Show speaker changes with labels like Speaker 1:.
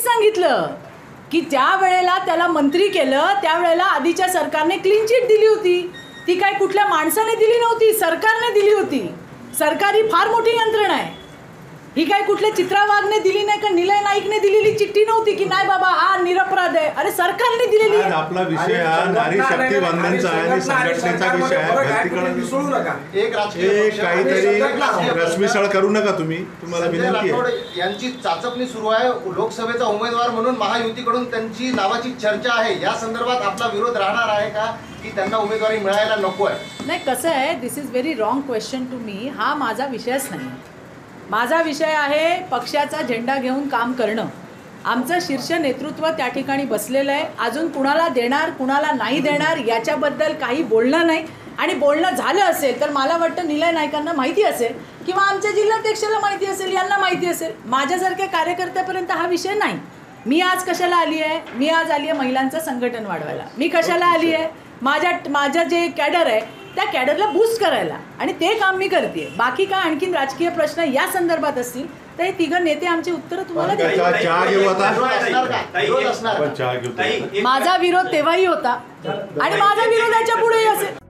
Speaker 1: तेच सांगितलं की ज्या वेळेला त्याला मंत्री केलं त्यावेळेला आधीच्या सरकारने क्लीन चिट दिली होती. ती काय कुठल्या माणसाने दिली नव्हती, सरकारने दिली होती. सरकार ही फार मोठी यंत्रणा आहे. ही काय कुठल्या चित्रा वाघने दिली नाही का निलय नाईकने दिलेली चिठ्ठी नव्हती की नाही बाबा हा निरपराध आहे. अरे सरकारने दिलेली आहे.
Speaker 2: आपला विषय हा नारी शक्ती वंदनचा आणि संघटनेचा विषय आहे. एक काहीतरी रश्मिशाळ करू नका तुम्ही. तुम्हाला विनंती आहे.
Speaker 3: यांची चाचपणी सुरू आहे. लोकसभेचा उमेदवार म्हणून महायुतीकडून त्यांची नावाची चर्चा आहे. या संदर्भात आपला विरोध राहणार आहे का की त्यांना उमेदवारी मिळायला नको आहे?
Speaker 1: नाही, कसं आहे, this is very wrong question to me. हा माझा विषयच नाही. माझा विषय आहे पक्षाचा झेंडा घेऊन काम करणं. आमचं शीर्ष नेतृत्व त्या ठिकाणी बसलेलं आहे. अजून कुणाला देणार कुणाला नाही देणार याच्याबद्दल काही बोलणं नाही. आणि बोलणं झालं असेल तर मला वाटतं निलय नाईकांना माहिती असेल किंवा आमच्या जिल्हाध्यक्षाला माहिती असेल, यांना माहिती असेल. माझ्यासारख्या कार्यकर्त्यापर्यंत हा विषय नाही. मी आज कशाला आली आहे? मी आज आली आहे महिलांचं संघटन वाढवायला. मी कशाला आली आहे? माझं जे कॅडर आहे त्या कॅडरला बूस्ट करायला, आणि ते काम मी करते. बाकी काय आणखीन राजकीय प्रश्न या संदर्भात असतील तर हे तिघं नेते आमची उत्तरं तुम्हाला देतील. माझा विरोध तेव्हाही होता आणि माझा विरोधाच्या पुढेही असेल.